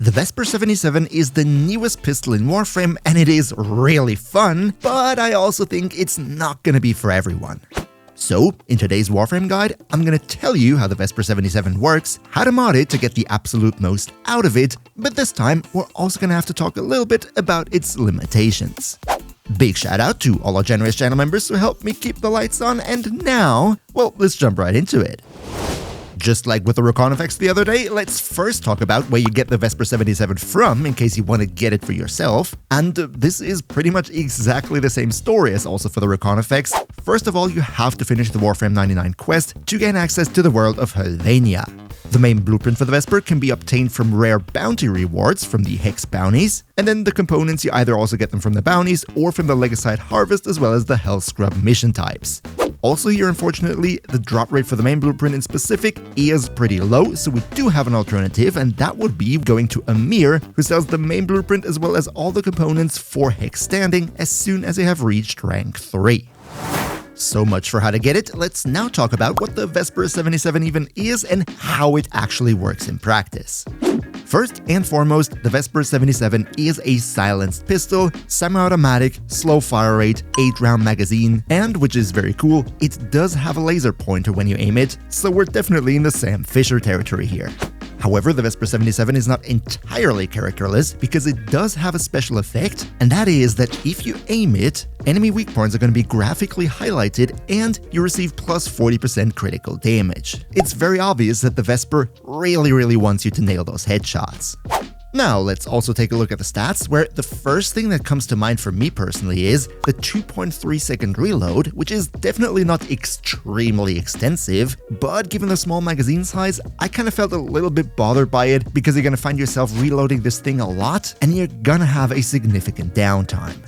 The Vesper 77 is the newest pistol in Warframe and it is really fun, but I also think it's not gonna be for everyone. So, in today's Warframe guide, I'm gonna tell you how the Vesper 77 works, how to mod it to get the absolute most out of it, but this time we're also gonna have to talk a little bit about its limitations. Big shout out to all our generous channel members who helped me keep the lights on, and now, well, let's jump right into it. Just like with the Recon effects the other day, let's first talk about where you get the Vesper 77 from in case you want to get it for yourself. And this is pretty much exactly the same story as also for the Recon effects. First of all, you have to finish the Warframe 99 quest to gain access to the world of Helvania. The main blueprint for the Vesper can be obtained from rare bounty rewards from the Hex bounties, and then the components you either also get them from the bounties or from the Legicide Harvest as well as the Hell Scrub mission types. Also here, unfortunately, the drop rate for the main blueprint in specific is pretty low, so we do have an alternative, and that would be going to Amir, who sells the main blueprint as well as all the components for Hex standing as soon as they have reached rank 3. So much for how to get it, let's now talk about what the Vesper 77 even is and how it actually works in practice. First and foremost, the Vesper 77 is a silenced pistol, semi-automatic, slow fire rate, 8-round magazine, and, which is very cool, it does have a laser pointer when you aim it, so we're definitely in the Sam Fisher territory here. However, the Vesper 77 is not entirely characterless because it does have a special effect, and that is that if you aim it, enemy weak points are going to be graphically highlighted and you receive plus 40% critical damage. It's very obvious that the Vesper really wants you to nail those headshots. Now, let's also take a look at the stats, where the first thing that comes to mind for me personally is the 2.3 second reload, which is definitely not extremely extensive, but given the small magazine size, I kind of felt a little bit bothered by it because you're gonna find yourself reloading this thing a lot and you're gonna have a significant downtime.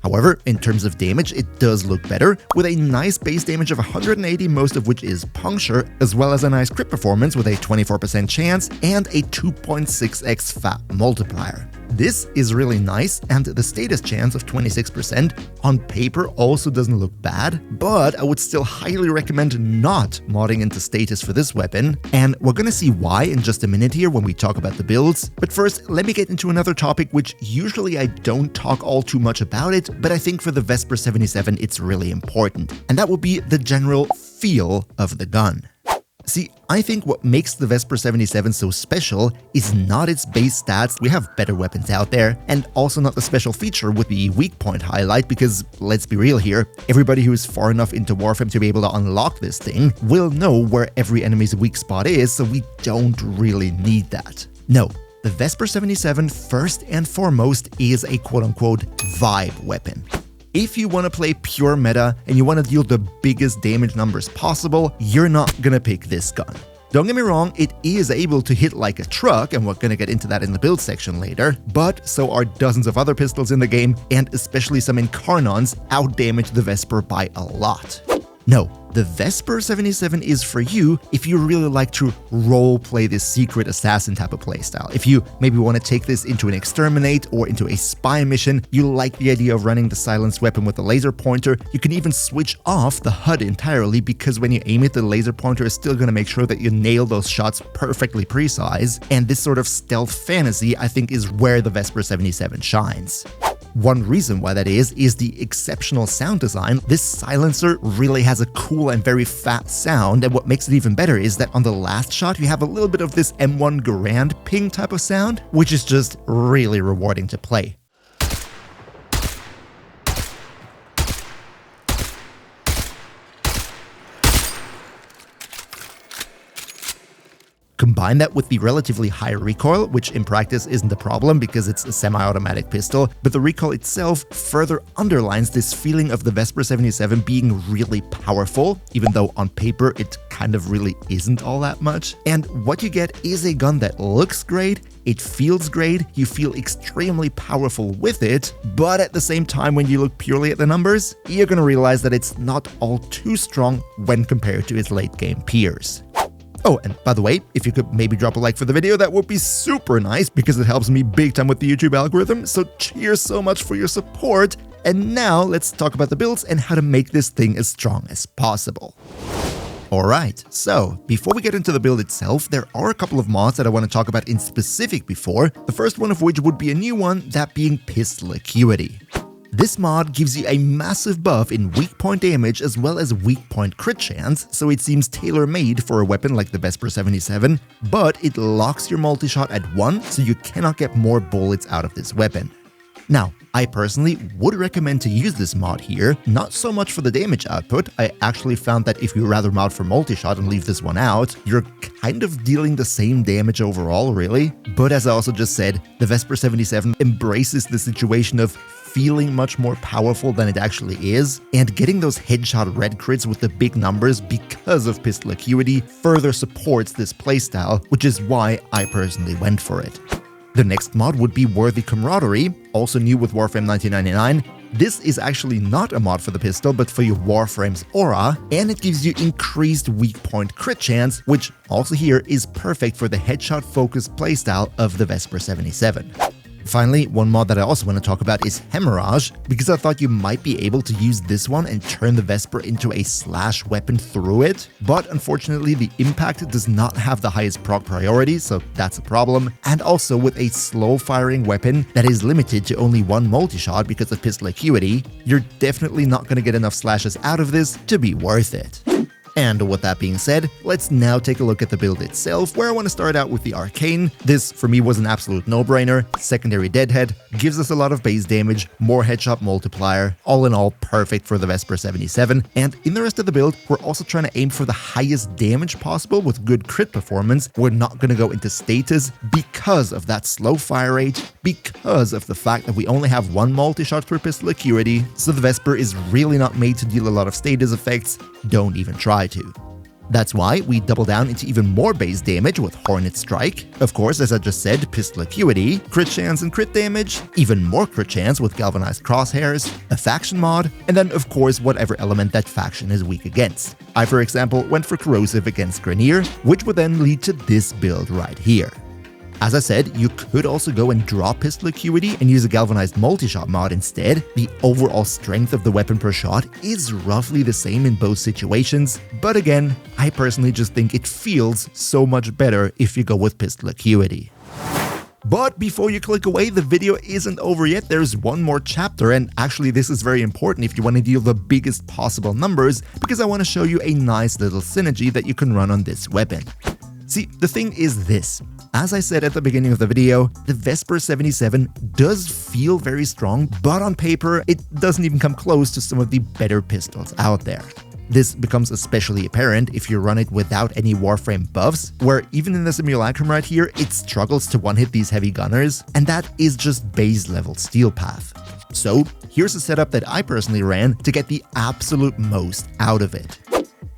However, in terms of damage, it does look better, with a nice base damage of 180, most of which is puncture, as well as a nice crit performance with a 24% chance and a 2.6x FAP multiplier. This is really nice, and the status chance of 26% on paper also doesn't look bad, but I would still highly recommend not modding into status for this weapon, and we're gonna see why in just a minute here when we talk about the builds. But first, let me get into another topic which usually I don't talk all too much about it, but I think for the Vesper 77 it's really important, and that will be the general feel of the gun. See, I think what makes the Vesper 77 so special is not its base stats, we have better weapons out there, and also not the special feature with the weak point highlight, because let's be real here, everybody who is far enough into Warframe to be able to unlock this thing will know where every enemy's weak spot is, so we don't really need that. No. The Vesper 77, first and foremost, is a quote-unquote vibe weapon. If you want to play pure meta and you want to deal the biggest damage numbers possible, you're not gonna pick this gun. Don't get me wrong, it is able to hit like a truck, and we're gonna get into that in the build section later, but so are dozens of other pistols in the game, and especially some Incarnons outdamage the Vesper by a lot. No, the Vesper 77 is for you if you really like to roleplay this secret assassin type of playstyle. If you maybe want to take this into an exterminate or into a spy mission, you like the idea of running the silenced weapon with the laser pointer, you can even switch off the HUD entirely because when you aim it, the laser pointer is still going to make sure that you nail those shots perfectly precise, and this sort of stealth fantasy I think is where the Vesper 77 shines. One reason why that is the exceptional sound design. This silencer really has a cool and very fat sound, and what makes it even better is that on the last shot you have a little bit of this M1 Garand ping type of sound, which is just really rewarding to play. Combine that with the relatively high recoil, which in practice isn't a problem because it's a semi-automatic pistol, but the recoil itself further underlines this feeling of the Vesper 77 being really powerful, even though on paper it kind of really isn't all that much. And what you get is a gun that looks great, it feels great, you feel extremely powerful with it, but at the same time when you look purely at the numbers, you're gonna realize that it's not all too strong when compared to its late game peers. Oh, and by the way, if you could maybe drop a like for the video, that would be super nice because it helps me big time with the YouTube algorithm, so cheers so much for your support. And now let's talk about the builds and how to make this thing as strong as possible. Alright, so before we get into the build itself, there are a couple of mods that I want to talk about in specific before, the first one of which would be a new one, that being Pistol Acuity. This mod gives you a massive buff in weak point damage as well as weak point crit chance, so it seems tailor-made for a weapon like the Vesper 77, but it locks your multi-shot at 1, so you cannot get more bullets out of this weapon. Now, I personally would recommend to use this mod here, not so much for the damage output. I actually found that if you rather mod for multi-shot and leave this one out, you're kind of dealing the same damage overall, really. But as I also just said, the Vesper 77 embraces the situation of feeling much more powerful than it actually is, and getting those headshot red crits with the big numbers because of Pistol Acuity further supports this playstyle, which is why I personally went for it. The next mod would be Worthy Camaraderie, also new with Warframe 1999. This is actually not a mod for the pistol, but for your Warframe's aura, and it gives you increased weak point crit chance, which also here is perfect for the headshot-focused playstyle of the Vesper 77. Finally, one mod that I also want to talk about is Hemorrhage, because I thought you might be able to use this one and turn the Vesper into a slash weapon through it, but unfortunately the impact does not have the highest proc priority, so that's a problem, and also with a slow firing weapon that is limited to only one multi-shot because of Pistol Acuity, you're definitely not going to get enough slashes out of this to be worth it. And with that being said, let's now take a look at the build itself, where I want to start out with the Arcane. This, for me, was an absolute no-brainer. Secondary Deadhead, gives us a lot of base damage, more headshot multiplier, all in all perfect for the Vesper 77. And in the rest of the build, we're also trying to aim for the highest damage possible with good crit performance. We're not going to go into status because of that slow fire rate, because of the fact that we only have one multi-shot per Pistol Acuity, so the Vesper is really not made to deal a lot of status effects. Don't even try to. That's why we double down into even more base damage with Hornet Strike, of course as I just said, Pistol Acuity, crit chance and crit damage, even more crit chance with Galvanized Crosshairs, a faction mod, and then of course whatever element that faction is weak against. I for example went for Corrosive against Grenier, which would then lead to this build right here. As I said, you could also go and drop Pistol Acuity and use a Galvanized Multi-Shot mod instead. The overall strength of the weapon per shot is roughly the same in both situations, but again, I personally just think it feels so much better if you go with Pistol Acuity. But before you click away, the video isn't over yet. There's one more chapter, and actually this is very important if you want to deal the biggest possible numbers, because I want to show you a nice little synergy that you can run on this weapon. See, the thing is this. As I said at the beginning of the video, the Vesper 77 does feel very strong, but on paper, it doesn't even come close to some of the better pistols out there. This becomes especially apparent if you run it without any Warframe buffs, where even in the simulacrum right here, it struggles to one-hit these heavy gunners, and that is just base level steel path. So here's a setup that I personally ran to get the absolute most out of it.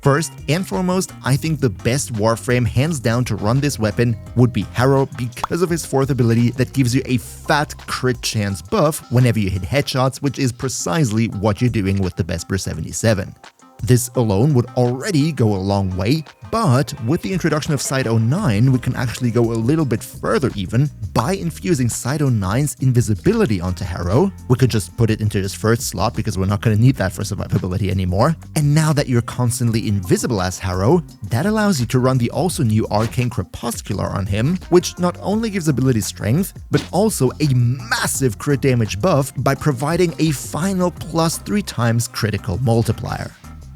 First and foremost, I think the best Warframe hands down to run this weapon would be Harrow because of his 4th ability that gives you a fat crit chance buff whenever you hit headshots, which is precisely what you're doing with the Vesper 77. This alone would already go a long way, but with the introduction of Site 09, we can actually go a little bit further even by infusing Site 09's invisibility onto Harrow. We could just put it into this first slot because we're not going to need that for survivability anymore. And now that you're constantly invisible as Harrow, that allows you to run the also new Arcane Crepuscular on him, which not only gives ability strength, but also a massive crit damage buff by providing a final +3 times critical multiplier.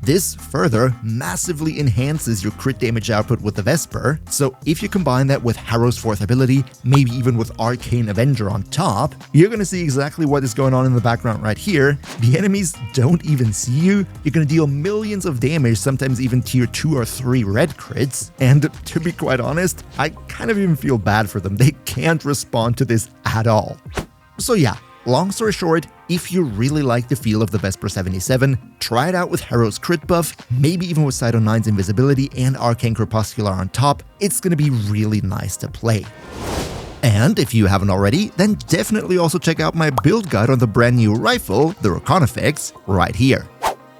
This further massively enhances your crit damage output with the Vesper, so if you combine that with Harrow's 4th ability, maybe even with Arcane Avenger on top, you're gonna see exactly what is going on in the background right here. The enemies don't even see you, you're gonna deal millions of damage, sometimes even tier 2 or 3 red crits, and to be quite honest, I kind of even feel bad for them, they can't respond to this at all. So yeah, long story short, if you really like the feel of the Vesper 77, try it out with Harrow's crit buff, maybe even with Site 09's invisibility and Arcane Crepuscular on top, it's gonna be really nice to play. And if you haven't already, then definitely also check out my build guide on the brand new rifle, the Reconifex, right here.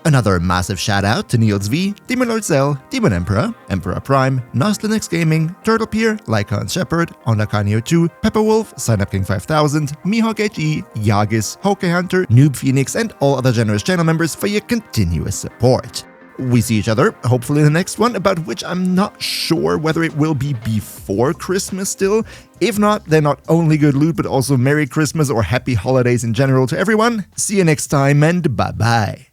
Another massive shout out to Niels V, Demon Lord Zell, Demon Emperor, Emperor Prime, Nostlinux Gaming, Turtle Pier, Lycan Shepherd, Ondakanio2, Pepper Wolf, Signup King 5000, Mihawk HE, Yagis, Hoke Hunter, Noob Phoenix, and all other generous channel members for your continuous support. we see each other, hopefully in the next one, about which I'm not sure whether it will be before Christmas still. If not, then not only good loot, but also Merry Christmas or Happy Holidays in general to everyone. See you next time, and bye-bye.